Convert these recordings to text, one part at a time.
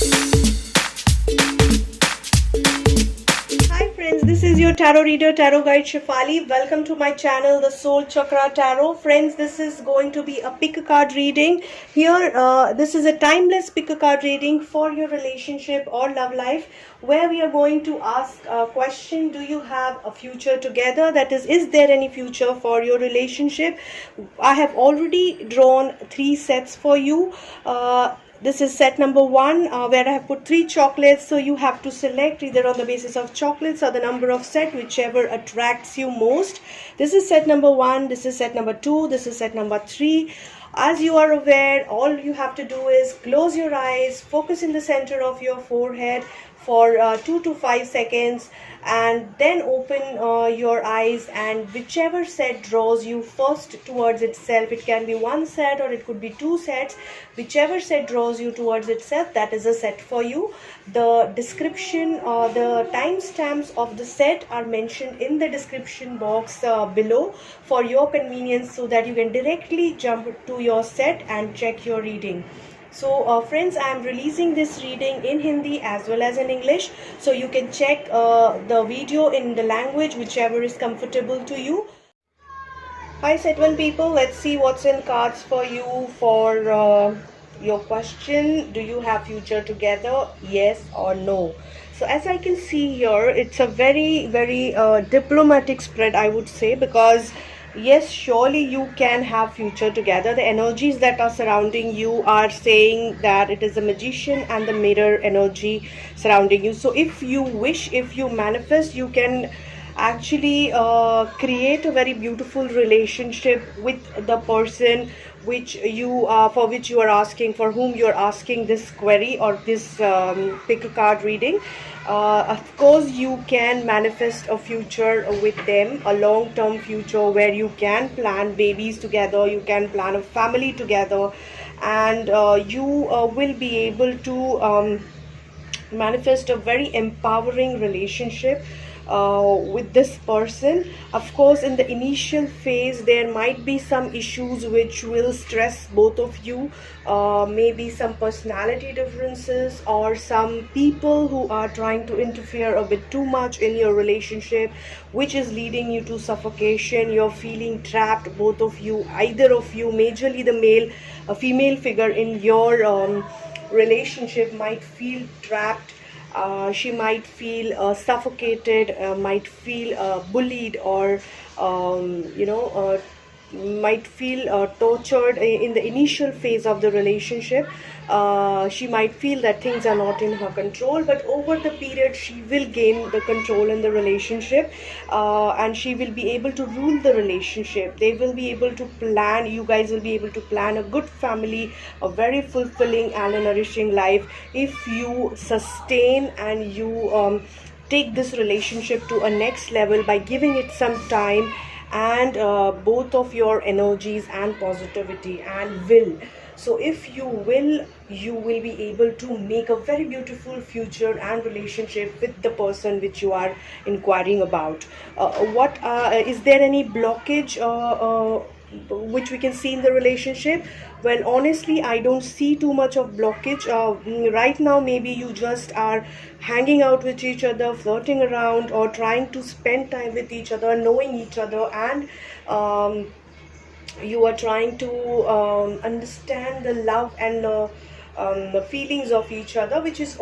Hi friends, this is your tarot reader, tarot guide Shefali. Welcome to my channel, the Soul Chakra Tarot. Friends, this is going to be a pick a card reading. Here, this is a timeless pick a card reading for your relationship or love life, where we are going to ask a question: do you have a future together? That is there any future for your relationship? I have already drawn 3 sets for you. This is set number 1, where I have put 3 chocolates. So you have to select either on the basis of chocolates or the number of set, whichever attracts you most. This is set number 1, this is set number 2, this is set number 3. As you are aware, all you have to do is close your eyes, focus in the center of your forehead for 2 to 5 seconds, and then open your eyes, and whichever set draws you first towards itself, it can be 1 set or it could be 2 sets, whichever set draws you towards itself, that is a set for you. The description or the timestamps of the set are mentioned in the description box below for your convenience, so that you can directly jump to your set and check your reading. So friends, I am releasing this reading in Hindi as well as in English, so you can check the video in the language whichever is comfortable to you. Hi set 1 people, let's see what's in cards for you for your question: do you have future together, yes or no? So as I can see here, it's a very diplomatic spread, I would say, because yes, surely you can have future together. The energies that are surrounding you are saying that it is the Magician and the Mirror energy surrounding you. So if you wish, if you manifest, you can actually create a very beautiful relationship with the person which you for which you are asking, for whom you are asking this query or this pick a card reading. Of course, you can manifest a future with them, a long-term future where you can plan babies together, you can plan a family together, and you will be able to manifest a very empowering relationship with this person. Of course, in the initial phase there might be some issues which will stress both of you, maybe some personality differences or some people who are trying to interfere a bit too much in your relationship, which is leading you to suffocation. You're feeling trapped, both of you, either of you, majorly the male, a female figure in your relationship might feel trapped. She might feel suffocated, might feel bullied, or might feel tortured in the initial phase of the relationship. She might feel that things are not in her control, but over the period she will gain the control in the relationship, and she will be able to rule the relationship. They will be able to plan, you guys will be able to plan a good family, a very fulfilling and a nourishing life, if you sustain and you take this relationship to a next level by giving it some time, and both of your energies and positivity and will. So if you will, you will be able to make a very beautiful future and relationship with the person which you are inquiring about. What is there any blockage which we can see in the relationship? Well, honestly, I don't see too much of blockage right now. Maybe you just are hanging out with each other, flirting around, or trying to spend time with each other, knowing each other, and you are trying to understand the love and the feelings of each other, which is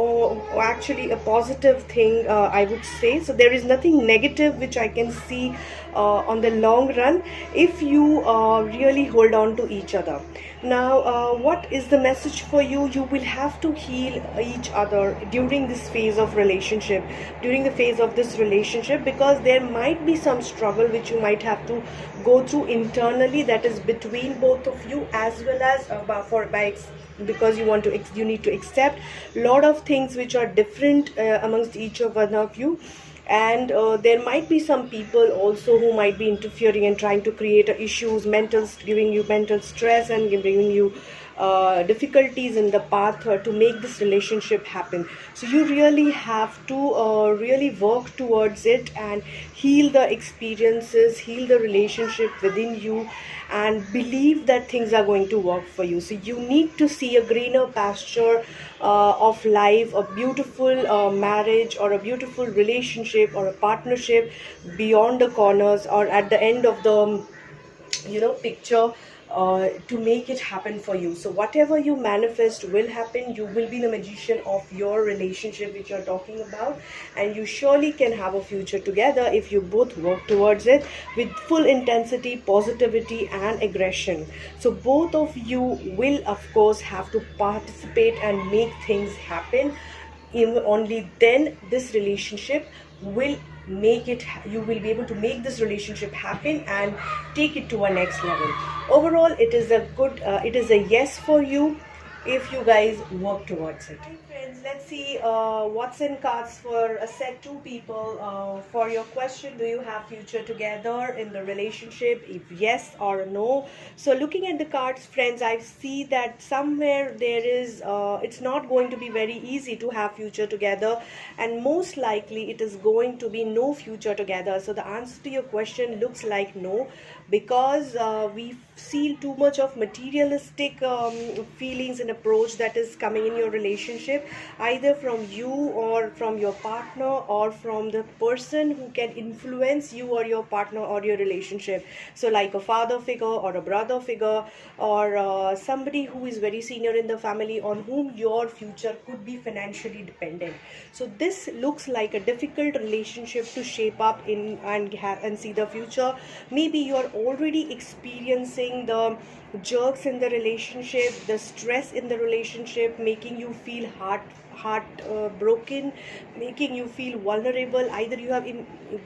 actually a positive thing, I would say. So there is nothing negative which I can see on the long run, if you really hold on to each other. Now, what is the message for you? You will have to heal each other during this phase of relationship, during the phase of this relationship, because there might be some struggle which you might have to go through internally, that is between both of you, as well as because you need to accept a lot of things which are different amongst each of one of you. And there might be some people also who might be interfering and trying to create issues, giving you mental stress and giving you difficulties in the path to make this relationship happen. So you really have to really work towards it and heal the experiences, heal the relationship within you, and believe that things are going to work for you. So you need to see a greener pasture of life, a beautiful marriage or a beautiful relationship or a partnership beyond the corners or at the end of the picture, to make it happen for you. So whatever you manifest will happen. You will be the magician of your relationship which you're talking about, and you surely can have a future together if you both work towards it with full intensity, positivity and aggression. So both of you will of course have to participate and make things happen. Only then this relationship will you will be able to make this relationship happen and take it to a next level. Overall, it is a good it is a yes for you if you guys work towards it. Hi friends, let's see what's in cards for a set two people. For your question, do you have future together in the relationship? If yes or no. So looking at the cards, friends, I see that somewhere there is it's not going to be very easy to have future together, and most likely it is going to be no future together. So the answer to your question looks like no, because we see too much of materialistic feelings and approach that is coming in your relationship, either from you or from your partner or from the person who can influence you or your partner or your relationship. So like a father figure or a brother figure, or somebody who is very senior in the family on whom your future could be financially dependent. So this looks like a difficult relationship to shape up in and see the future. Maybe you are already experiencing the jerks in the relationship, the stress in the relationship, making you feel heart broken, making you feel vulnerable. Either you have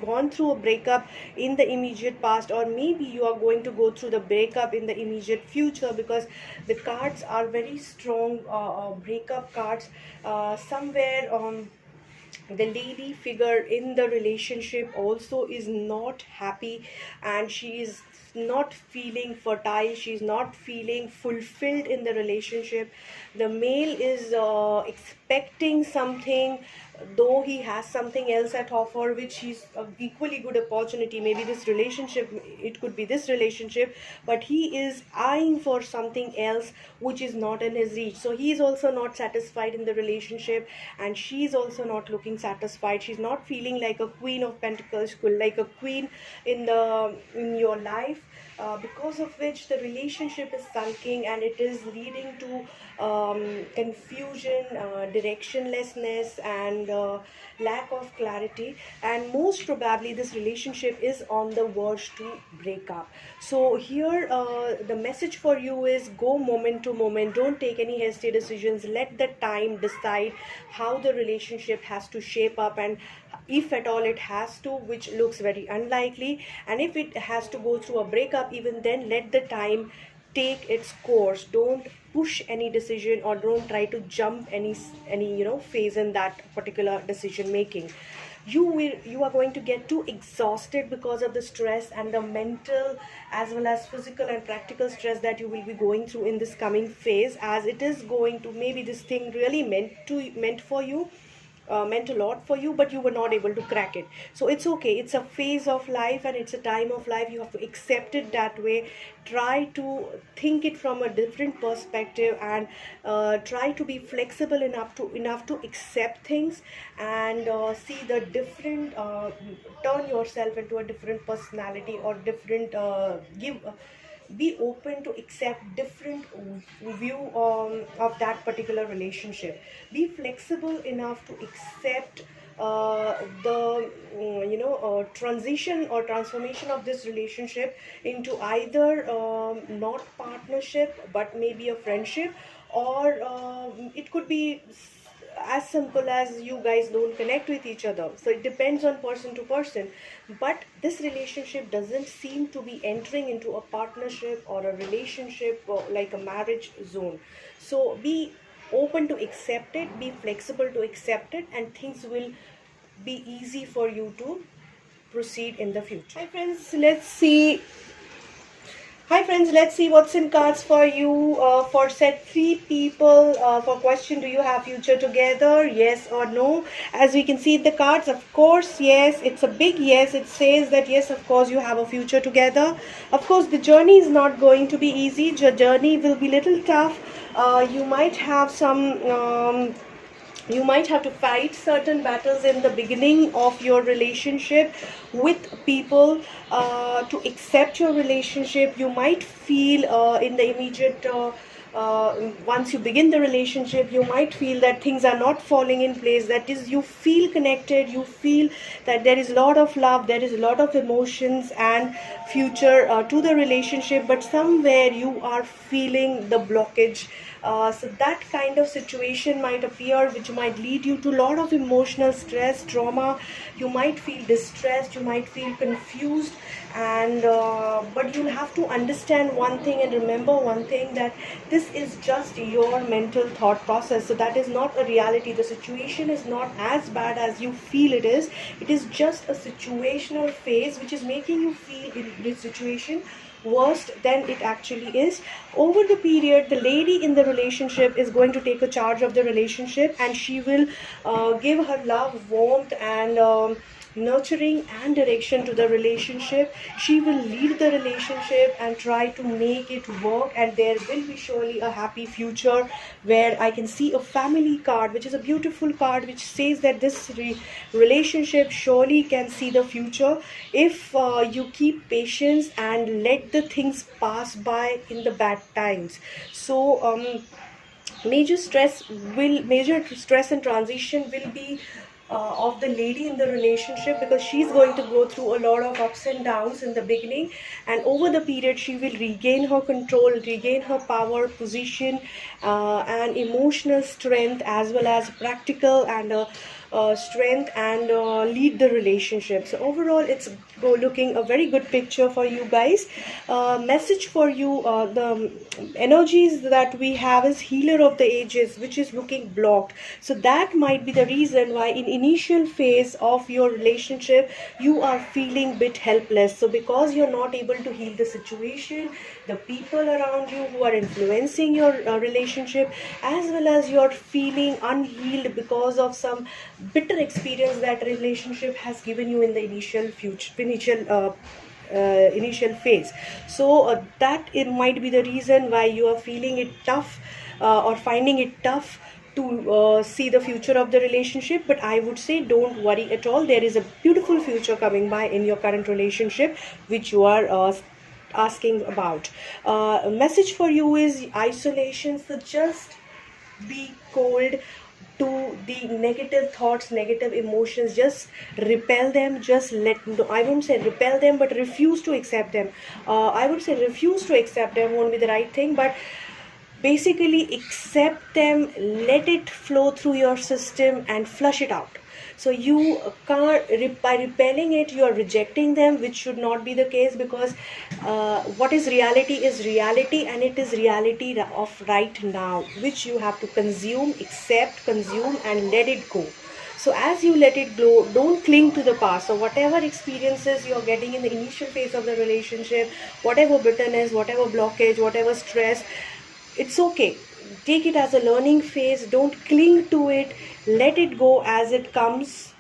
gone through a breakup in the immediate past, or maybe you are going to go through the breakup in the immediate future, because the cards are very strong breakup cards. Somewhere the lady figure in the relationship also is not happy, and she is not feeling fertile, she's not feeling fulfilled in the relationship. The male is expecting something, though he has something else at offer which is an equally good opportunity. Maybe this relationship, it could be this relationship, but he is eyeing for something else which is not in his reach. So he is also not satisfied in the relationship, and she is also not looking satisfied. She's not feeling like a queen of pentacles, like a queen in your life, because of which the relationship is sulking, and it is leading to confusion, directionlessness and lack of clarity, and most probably this relationship is on the verge to break up. So here the message for you is go moment to moment, don't take any hasty decisions, let the time decide how the relationship has to shape up, and if at all it has to, which looks very unlikely, and if it has to go through a breakup, even then let the time take its course. Don't push any decision, or don't try to jump any phase in that particular decision making. You are going to get too exhausted because of the stress and the mental as well as physical and practical stress that you will be going through in this coming phase, as it is going to, maybe this thing really meant for you, meant a lot for you, but you were not able to crack it. So it's okay, it's a phase of life and it's a time of life. You have to accept it that way. Try to think it from a different perspective, and try to be flexible enough to accept things, and see the different turn yourself into a different personality, or different give be open to accept different view of that particular relationship. Be flexible enough to accept the transition or transformation of this relationship into either not partnership but maybe a friendship, or it could be as simple as you guys don't connect with each other. So it depends on person to person, but this relationship doesn't seem to be entering into a partnership or a relationship or like a marriage zone. So be open to accept it, be flexible to accept it, and things will be easy for you to proceed in the future. Hi friends, let's see Hi friends, let's see what's in cards for you. For set 3 people, for question, do you have future together? Yes or no? As we can see the cards, of course, yes. It's a big yes. It says that yes, of course, you have a future together. Of course, the journey is not going to be easy. The journey will be little tough. You might have you might have to fight certain battles in the beginning of your relationship with people to accept your relationship. You might feel in the immediate once you begin the relationship, you might feel that things are not falling in place. That is, you feel connected, you feel that there is a lot of love, there is a lot of emotions and future to the relationship, but somewhere you are feeling the blockage. So that kind of situation might appear, which might lead you to a lot of emotional stress, trauma. You might feel distressed, you might feel confused, and but you'll have to understand one thing and remember one thing, that this is just your mental thought process. So that is not a reality. The situation is not as bad as you feel it is. It is just a situational phase which is making you feel in this situation worse than it actually is. Over the period, the lady in the relationship is going to take a charge of the relationship, and she will give her love, warmth, and nurturing and direction to the relationship. She will lead the relationship and try to make it work, and there will be surely a happy future, where I can see a family card, which is a beautiful card, which says that this relationship surely can see the future if you keep patience and let the things pass by in the bad times. So major stress and transition will be of the lady in the relationship, because she's going to go through a lot of ups and downs in the beginning, and over the period she will regain her control, regain her power position, and emotional strength, as well as practical and strength, and lead the relationship. So overall, it's looking a very good picture for you guys. Message for you, the energies that we have is healer of the ages, which is looking blocked. So that might be the reason why in initial phase of your relationship you are feeling bit helpless. So because you're not able to heal the situation, the people around you who are influencing your relationship, as well as you're feeling unhealed because of some bitter experience that relationship has given you in the initial phase. So that it might be the reason why you are feeling it tough, or finding it tough to see the future of the relationship. But I would say don't worry at all. There is a beautiful future coming by in your current relationship, which you are asking about. A message for you is isolation. So just be cold to the negative thoughts, negative emotions. Just repel them. Just I won't say repel them, but refuse to accept them. I would say refuse to accept them won't be the right thing, but basically accept them, let it flow through your system and flush it out. So you can't, by repelling it, you are rejecting them, which should not be the case, because what is reality, and it is reality of right now, which you have to consume, accept, consume, and let it go. So as you let it go, don't cling to the past. So whatever experiences you're getting in the initial phase of the relationship, whatever bitterness, whatever blockage, whatever stress, it's okay. Take it as a learning phase. Don't cling to it. Let it go as it comes.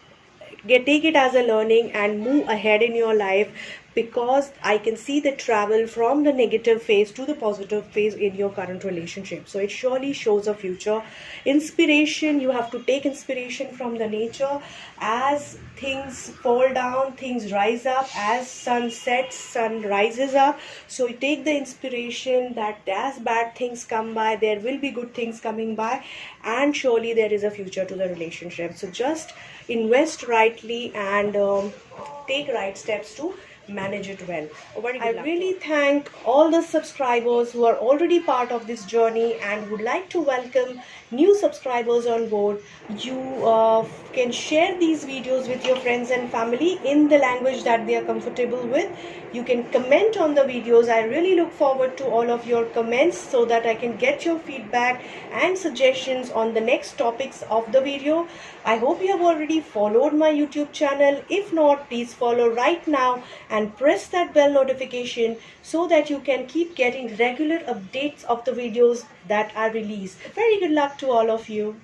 Take it as a learning and move ahead in your life, because I can see the travel from the negative phase to the positive phase in your current relationship. So it surely shows a future. Inspiration, you have to take inspiration from the nature. As things fall down, things rise up. As sun sets, sun rises up. So you take the inspiration that as bad things come by, there will be good things coming by, and surely there is a future to the relationship. So just invest rightly and take right steps to manage it well. I really thank all the subscribers who are already part of this journey and would like to welcome new subscribers on board. You can share these videos with your friends and family in the language that they are comfortable with. You can comment on the videos. I really look forward to all of your comments, so that I can get your feedback and suggestions on the next topics of the video. I hope you have already followed my YouTube channel. If not, please follow right now and press that bell notification so that you can keep getting regular updates of the videos that are released. Very good luck to all of you.